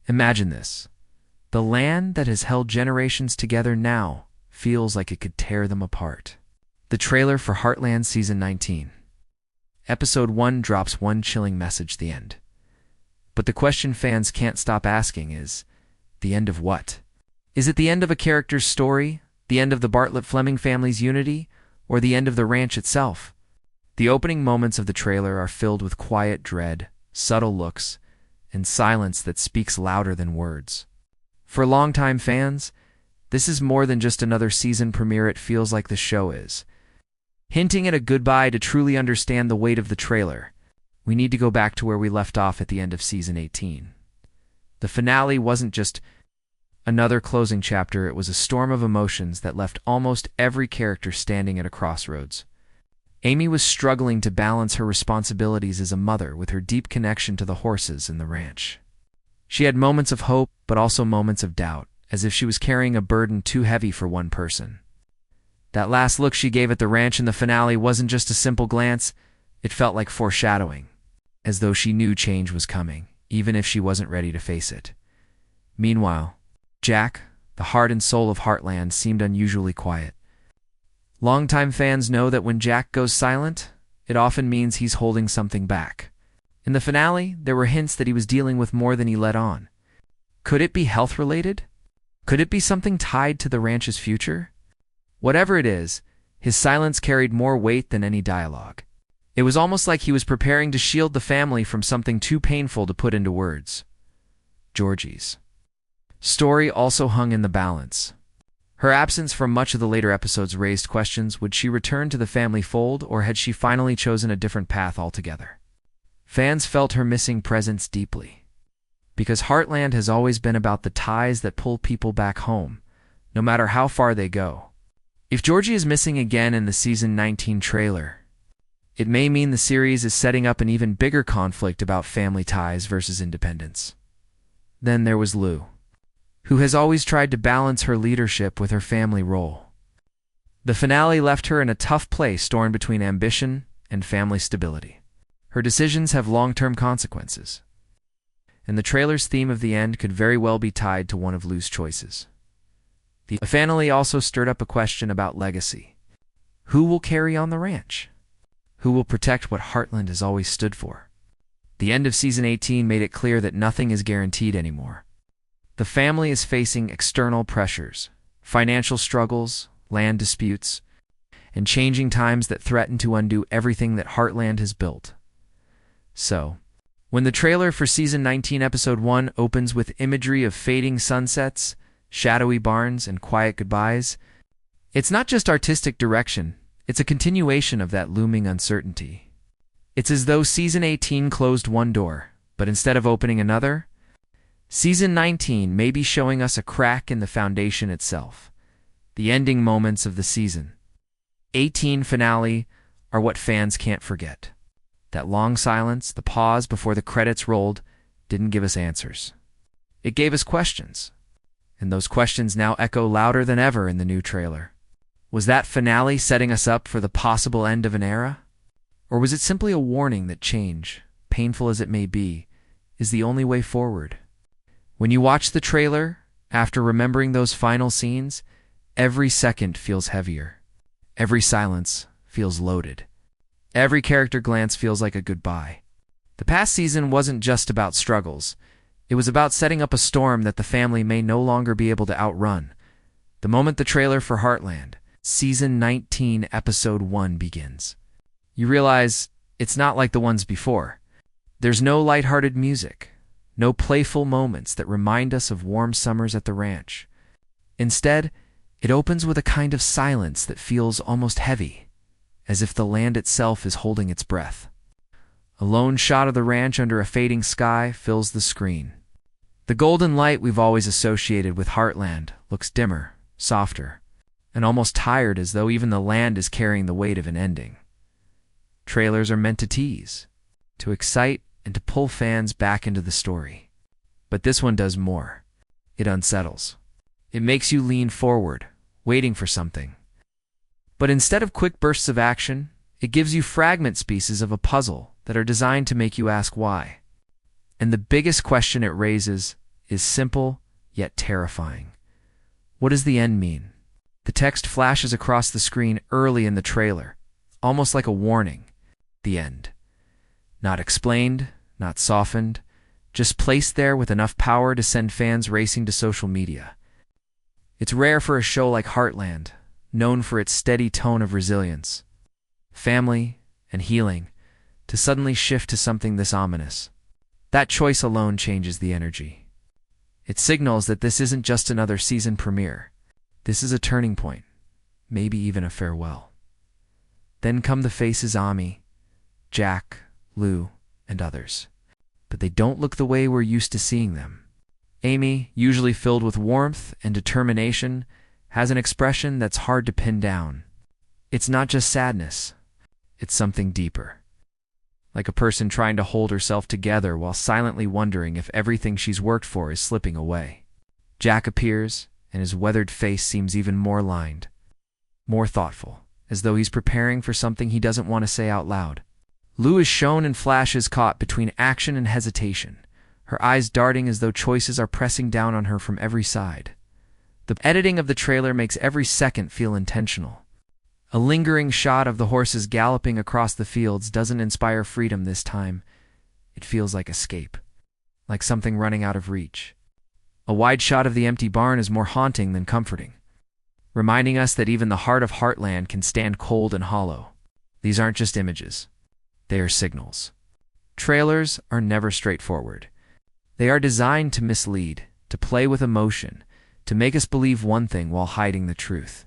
Imagine this. The land that has held generations together now feels like it could tear them apart. The trailer for Heartland Season 19. Episode 1 drops one chilling message at the end. But the question fans can't stop asking is, the end of what? Is it the end of a character's story, the end of the Bartlett-Fleming family's unity, or the end of the ranch itself? The opening moments of the trailer are filled with quiet dread, subtle looks, and silence that speaks louder than words. For longtime fans, this is more than just another season premiere. It feels like the show is hinting at a goodbye. To truly understand the weight of the trailer, we need to go back to where we left off at the end of Season 18. The finale wasn't just another closing chapter, it was a storm of emotions that left almost every character standing at a crossroads. Amy was struggling to balance her responsibilities as a mother with her deep connection to the horses and the ranch. She had moments of hope, but also moments of doubt, as if she was carrying a burden too heavy for one person. That last look she gave at the ranch in the finale wasn't just a simple glance, it felt like foreshadowing, as though she knew change was coming, even if she wasn't ready to face it. Meanwhile, Jack, the heart and soul of Heartland, seemed unusually quiet. Longtime fans know that when Jack goes silent, it often means he's holding something back. In the finale, there were hints that he was dealing with more than he let on. Could it be health-related? Could it be something tied to the ranch's future? Whatever it is, his silence carried more weight than any dialogue. It was almost like he was preparing to shield the family from something too painful to put into words. Georgie's story also hung in the balance. Her absence from much of the later episodes raised questions. Would she return to the family fold, or had she finally chosen a different path altogether? Fans felt her missing presence deeply, because Heartland has always been about the ties that pull people back home, no matter how far they go. If Georgie is missing again in the Season 19 trailer, it may mean the series is setting up an even bigger conflict about family ties versus independence. Then there was Lou, who has always tried to balance her leadership with her family role. The finale left her in a tough place, torn between ambition and family stability. Her decisions have long-term consequences, and the trailer's theme of the end could very well be tied to one of Lou's choices. The finale also stirred up a question about legacy. Who will carry on the ranch? Who will protect what Heartland has always stood for? The end of Season 18 made it clear that nothing is guaranteed anymore. The family is facing external pressures, financial struggles, land disputes, and changing times that threaten to undo everything that Heartland has built. So, when the trailer for Season 19 Episode 1 opens with imagery of fading sunsets, shadowy barns, and quiet goodbyes, it's not just artistic direction, it's a continuation of that looming uncertainty. It's as though Season 18 closed one door, but instead of opening another, Season 19 may be showing us a crack in the foundation itself. The ending moments of the Season 18 finale are what fans can't forget. That long silence, the pause before the credits rolled, didn't give us answers. It gave us questions, and those questions now echo louder than ever in the new trailer. Was that finale setting us up for the possible end of an era? Or was it simply a warning that change, painful as it may be, is the only way forward? When you watch the trailer, after remembering those final scenes, every second feels heavier. Every silence feels loaded. Every character glance feels like a goodbye. The past season wasn't just about struggles. It was about setting up a storm that the family may no longer be able to outrun. The moment the trailer for Heartland, Season 19, Episode 1 begins, you realize it's not like the ones before. There's no lighthearted music, no playful moments that remind us of warm summers at the ranch. Instead, it opens with a kind of silence that feels almost heavy, as if the land itself is holding its breath. A lone shot of the ranch under a fading sky fills the screen. The golden light we've always associated with Heartland looks dimmer, softer, and almost tired, as though even the land is carrying the weight of an ending. Trailers are meant to tease, to excite, and to pull fans back into the story. But this one does more. It unsettles. It makes you lean forward, waiting for something. But instead of quick bursts of action, it gives you fragment pieces of a puzzle that are designed to make you ask why. And the biggest question it raises is simple, yet terrifying. What does the end mean? The text flashes across the screen early in the trailer, almost like a warning. The end. Not explained, not softened, just placed there with enough power to send fans racing to social media. It's rare for a show like Heartland, known for its steady tone of resilience, family, and healing, to suddenly shift to something this ominous. That choice alone changes the energy. It signals that this isn't just another season premiere. This is a turning point, maybe even a farewell. Then come the faces: Ami, Jack, Lou, and others. But they don't look the way we're used to seeing them. Amy, usually filled with warmth and determination, has an expression that's hard to pin down. It's not just sadness, it's something deeper. Like a person trying to hold herself together while silently wondering if everything she's worked for is slipping away. Jack appears, and his weathered face seems even more lined, more thoughtful, as though he's preparing for something he doesn't want to say out loud. Lou is shown in flashes caught between action and hesitation, her eyes darting as though choices are pressing down on her from every side. The editing of the trailer makes every second feel intentional. A lingering shot of the horses galloping across the fields doesn't inspire freedom this time. It feels like escape, like something running out of reach. A wide shot of the empty barn is more haunting than comforting, reminding us that even the heart of Heartland can stand cold and hollow. These aren't just images. They are signals. Trailers are never straightforward. They are designed to mislead, to play with emotion, to make us believe one thing while hiding the truth.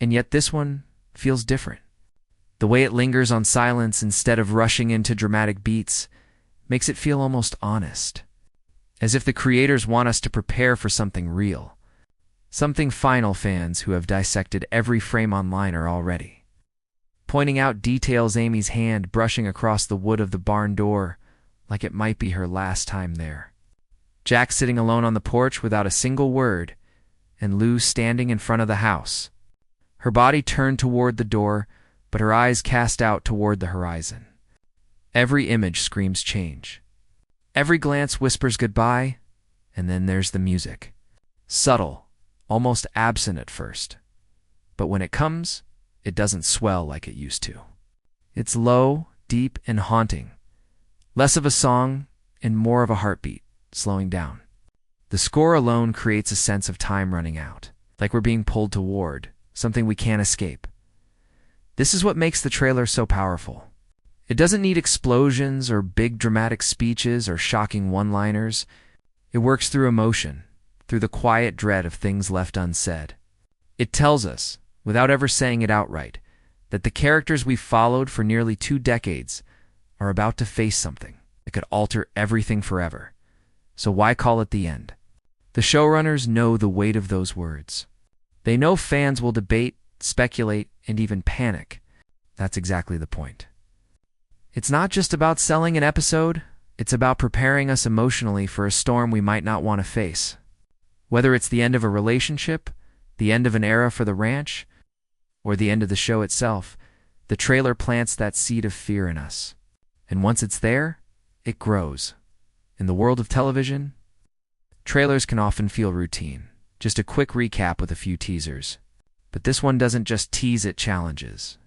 And yet this one feels different. The way it lingers on silence instead of rushing into dramatic beats makes it feel almost honest, as if the creators want us to prepare for something real, something final fans who have dissected every frame online are already. Pointing out details: Amy's hand brushing across the wood of the barn door, like it might be her last time there. Jack sitting alone on the porch without a single word, and Lou standing in front of the house, her body turned toward the door, but her eyes cast out toward the horizon. Every image screams change. Every glance whispers goodbye, and then there's the music. Subtle, almost absent at first. But when it comes, it doesn't swell like it used to. It's low, deep, and haunting. Less of a song and more of a heartbeat, slowing down. The score alone creates a sense of time running out, like we're being pulled toward something we can't escape. This is what makes the trailer so powerful. It doesn't need explosions or big dramatic speeches or shocking one-liners. It works through emotion, through the quiet dread of things left unsaid. It tells us, without ever saying it outright, that the characters we've followed for nearly 2 decades are about to face something that could alter everything forever. So why call it the end? The showrunners know the weight of those words. They know fans will debate, speculate, and even panic. That's exactly the point. It's not just about selling an episode, it's about preparing us emotionally for a storm we might not want to face. Whether it's the end of a relationship, the end of an era for the ranch, or the end of the show itself, the trailer plants that seed of fear in us. And once it's there, it grows. In the world of television, trailers can often feel routine, just a quick recap with a few teasers. But this one doesn't just tease, it challenges.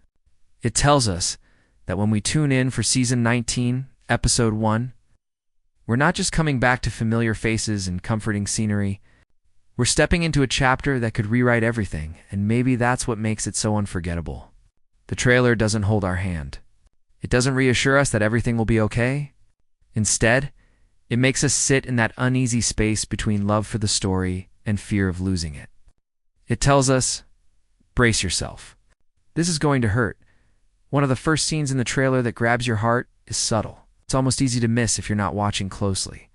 It tells us that when we tune in for Season 19, Episode 1, we're not just coming back to familiar faces and comforting scenery. We're stepping into a chapter that could rewrite everything, and maybe that's what makes it so unforgettable. The trailer doesn't hold our hand. It doesn't reassure us that everything will be okay. Instead, it makes us sit in that uneasy space between love for the story and fear of losing it. It tells us, brace yourself. This is going to hurt. One of the first scenes in the trailer that grabs your heart is subtle. It's almost easy to miss if you're not watching closely.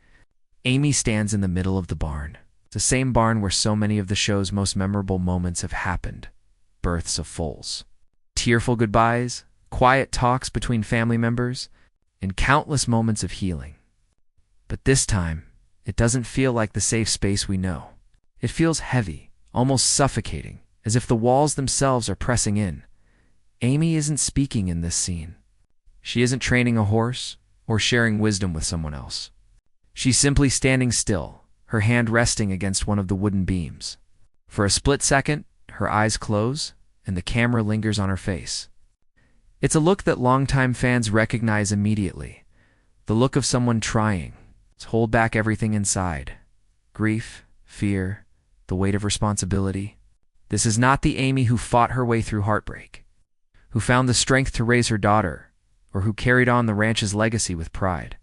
Amy stands in the middle of the barn. The same barn where so many of the show's most memorable moments have happened. Births of foals, tearful goodbyes, quiet talks between family members, and countless moments of healing. But this time, it doesn't feel like the safe space we know. It feels heavy, almost suffocating, as if the walls themselves are pressing in. Amy isn't speaking in this scene. She isn't training a horse or sharing wisdom with someone else. She's simply standing still, her hand resting against one of the wooden beams. For a split second, her eyes close, and the camera lingers on her face. It's a look that longtime fans recognize immediately. The look of someone trying to hold back everything inside. Grief, fear, the weight of responsibility. This is not the Amy who fought her way through heartbreak, who found the strength to raise her daughter, or who carried on the ranch's legacy with pride.